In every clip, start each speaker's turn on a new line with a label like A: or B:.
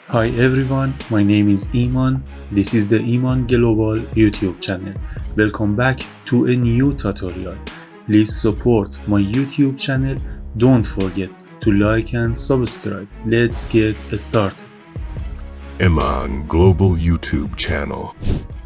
A: Hi everyone, my name is Iman. This is the Iman Global YouTube channel. Welcome back to a new tutorial. Please support my YouTube channel. Don't forget to like and subscribe. Let's get started.
B: Iman Global YouTube channel.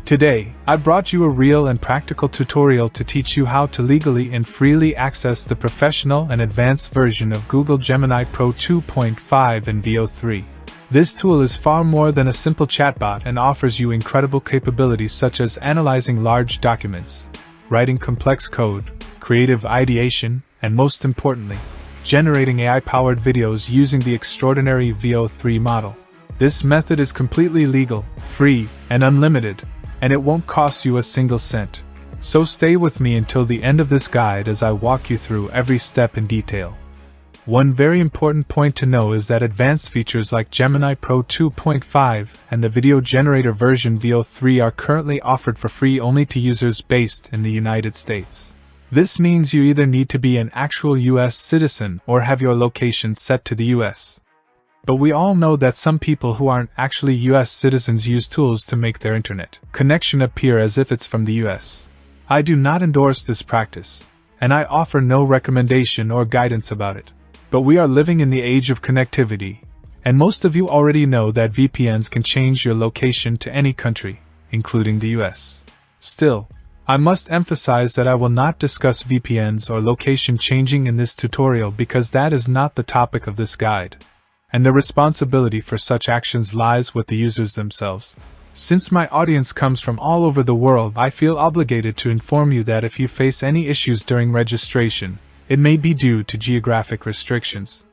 C: Today, I brought you a real and practical tutorial to teach you how to legally and freely access the professional and advanced version of Google Gemini Pro 2.5 and VO3. This tool is far more than a simple chatbot and offers you incredible capabilities such as analyzing large documents, writing complex code, creative ideation, and most importantly, generating AI-powered videos using the extraordinary VO3 model. This method is completely legal, free, and unlimited, and it won't cost you a single cent. So stay with me until the end of this guide as I walk you through every step in detail. One very important point to know is that advanced features like Gemini Pro 2.5 and the video generator version VO3 are currently offered for free only to users based in the United States. This means you either need to be an actual US citizen or have your location set to the US. But we all know that some people who aren't actually US citizens use tools to make their internet connection appear as if it's from the US. I do not endorse this practice, and I offer no recommendation or guidance about it. But we are living in the age of connectivity, and most of you already know that VPNs can change your location to any country, including the US. Still, I must emphasize that I will not discuss VPNs or location changing in this tutorial because that is not the topic of this guide, and the responsibility for such actions lies with the users themselves. Since my audience comes from all over the world, I feel obligated to inform you that if you face any issues during registration, it may be due to geographic restrictions,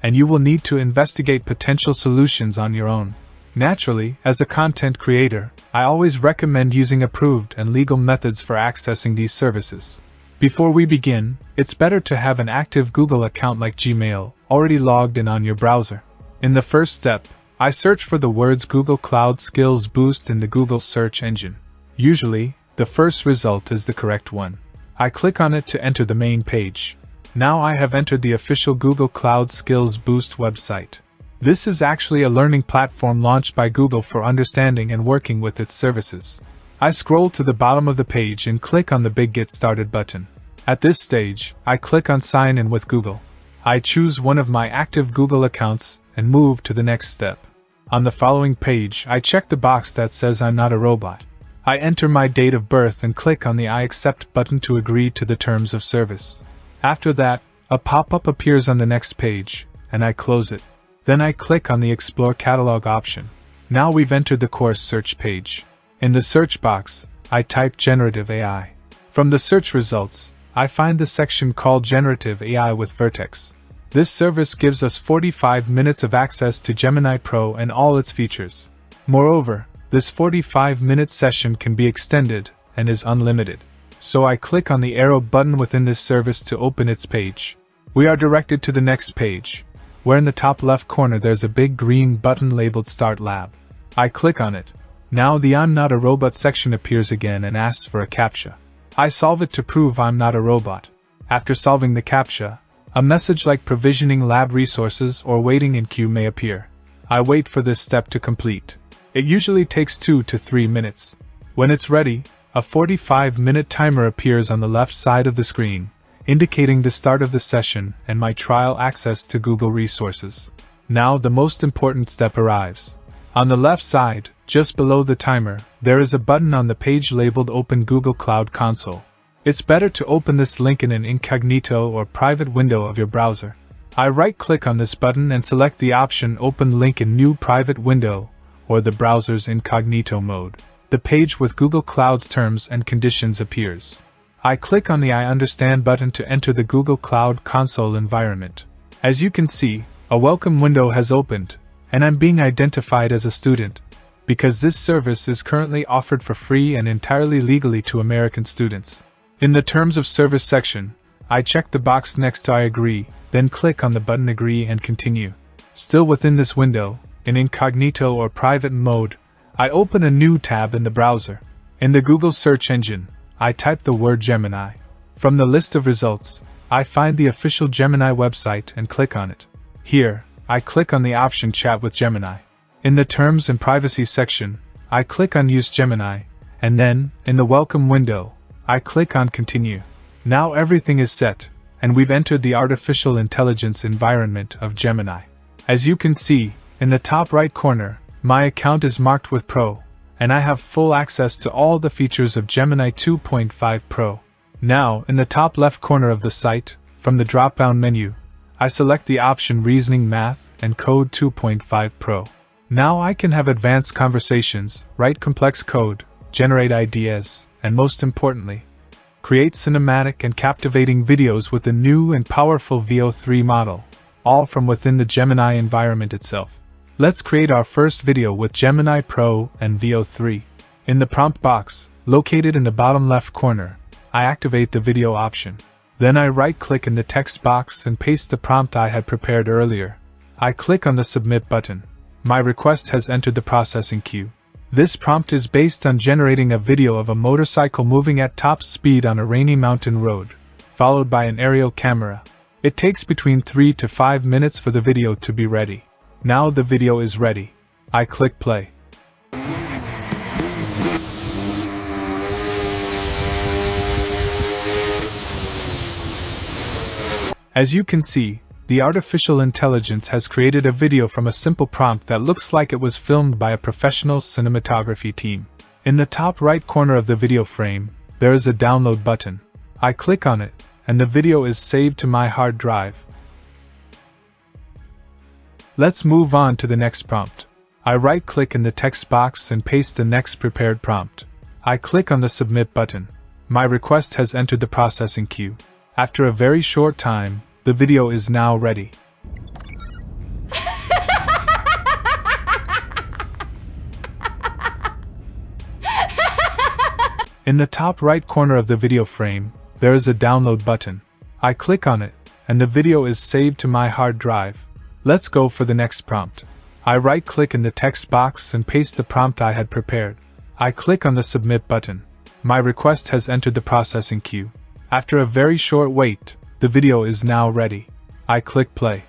C: and you will need to investigate potential solutions on your own. Naturally, as a content creator, I always recommend using approved and legal methods for accessing these services. Before we begin, it's better to have an active Google account like Gmail already logged in on your browser. In the first step, I search for the words Google Cloud Skills Boost in the Google search engine. Usually, the first result is the correct one. I click on it to enter the main page. Now I have entered the official Google Cloud Skills Boost website. This is actually a learning platform launched by Google for understanding and working with its services. I scroll to the bottom of the page and click on the big Get Started button. At this stage, I click on Sign in with Google. I choose one of my active Google accounts and move to the next step. On the following page, I check the box that says I'm not a robot. I enter my date of birth and click on the I accept button to agree to the terms of service. After that, a pop-up appears on the next page, and I close it. Then I click on the Explore Catalog option. Now we've entered the course search page. In the search box, I type Generative AI. From the search results, I find the section called Generative AI with Vertex. This service gives us 45 minutes of access to Gemini Pro and all its features. Moreover, this 45-minute session can be extended and is unlimited. So I click on the arrow button within this service to open its page. We are directed to the next page, where in the top left corner there's a big green button labeled Start Lab. I click on it. Now the I'm not a robot section appears again and asks for a CAPTCHA. I solve it to prove I'm not a robot. After solving the CAPTCHA, a message like provisioning lab resources or waiting in queue may appear. I wait for this step to complete. It usually takes 2 to 3 minutes. When it's ready, a 45-minute timer appears on the left side of the screen, indicating the start of the session and my trial access to Google resources. Now the most important step arrives. On the left side, just below the timer, there is a button on the page labeled Open Google Cloud Console. It's better to open this link in an incognito or private window of your browser. I right-click on this button and select the option Open Link in New Private Window, or the browser's incognito mode. The page with Google Cloud's terms and conditions appears. I click on the I understand button to enter the Google Cloud Console environment. As you can see, a welcome window has opened, and I'm being identified as a student, because this service is currently offered for free and entirely legally to American students. In the Terms of Service section, I check the box next to I agree, then click on the button Agree and Continue. Still within this window, in incognito or private mode, I open a new tab in the browser. In the Google search engine, I type the word Gemini. From the list of results, I find the official Gemini website and click on it. Here, I click on the option Chat with Gemini. In the Terms and Privacy section, I click on Use Gemini, and then, in the Welcome window, I click on Continue. Now everything is set, and we've entered the artificial intelligence environment of Gemini. As you can see, in the top right corner, my account is marked with Pro, and I have full access to all the features of Gemini 2.5 Pro. Now, in the top left corner of the site, from the drop-down menu, I select the option Reasoning Math and Code 2.5 Pro. Now I can have advanced conversations, write complex code, generate ideas, and most importantly, create cinematic and captivating videos with the new and powerful VO3 model, all from within the Gemini environment itself. Let's create our first video with Gemini Pro and VO3. In the prompt box, located in the bottom left corner, I activate the video option. Then I right-click in the text box and paste the prompt I had prepared earlier. I click on the Submit button. My request has entered the processing queue. This prompt is based on generating a video of a motorcycle moving at top speed on a rainy mountain road, followed by an aerial camera. It takes between 3 to 5 minutes for the video to be ready. Now the video is ready. I click play. As you can see, the artificial intelligence has created a video from a simple prompt that looks like it was filmed by a professional cinematography team. In the top right corner of the video frame, there is a download button. I click on it, and the video is saved to my hard drive. Let's move on to the next prompt. I right-click in the text box and paste the next prepared prompt. I click on the Submit button. My request has entered the processing queue. After a very short time, the video is now ready. In the top right corner of the video frame, there is a download button. I click on it, and the video is saved to my hard drive. Let's go for the next prompt. I right-click in the text box and paste the prompt I had prepared. I click on the Submit button. My request has entered the processing queue. After a very short wait, the video is now ready. I click play.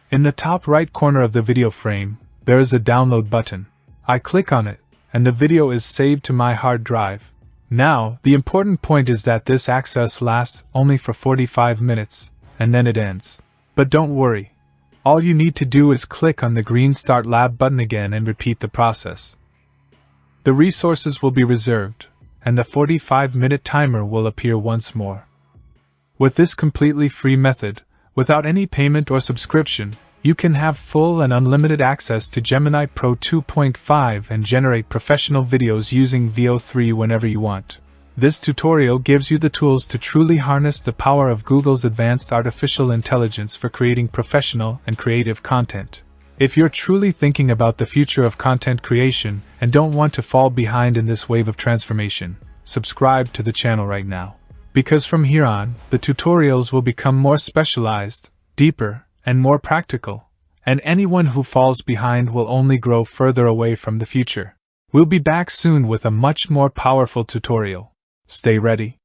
C: In the top right corner of the video frame, there is a download button. I click on it, and the video is saved to my hard drive. Now, the important point is that this access lasts only for 45 minutes, and then it ends. But don't worry. All you need to do is click on the green Start Lab button again and repeat the process. The resources will be reserved, and the 45-minute timer will appear once more. With this completely free method, without any payment or subscription, you can have full and unlimited access to Gemini Pro 2.5 and generate professional videos using VO3 whenever you want. This tutorial gives you the tools to truly harness the power of Google's advanced artificial intelligence for creating professional and creative content. If you're truly thinking about the future of content creation and don't want to fall behind in this wave of transformation, subscribe to the channel right now. Because from here on, the tutorials will become more specialized, deeper, and more practical, and anyone who falls behind will only grow further away from the future. We'll be back soon with a much more powerful tutorial. Stay ready.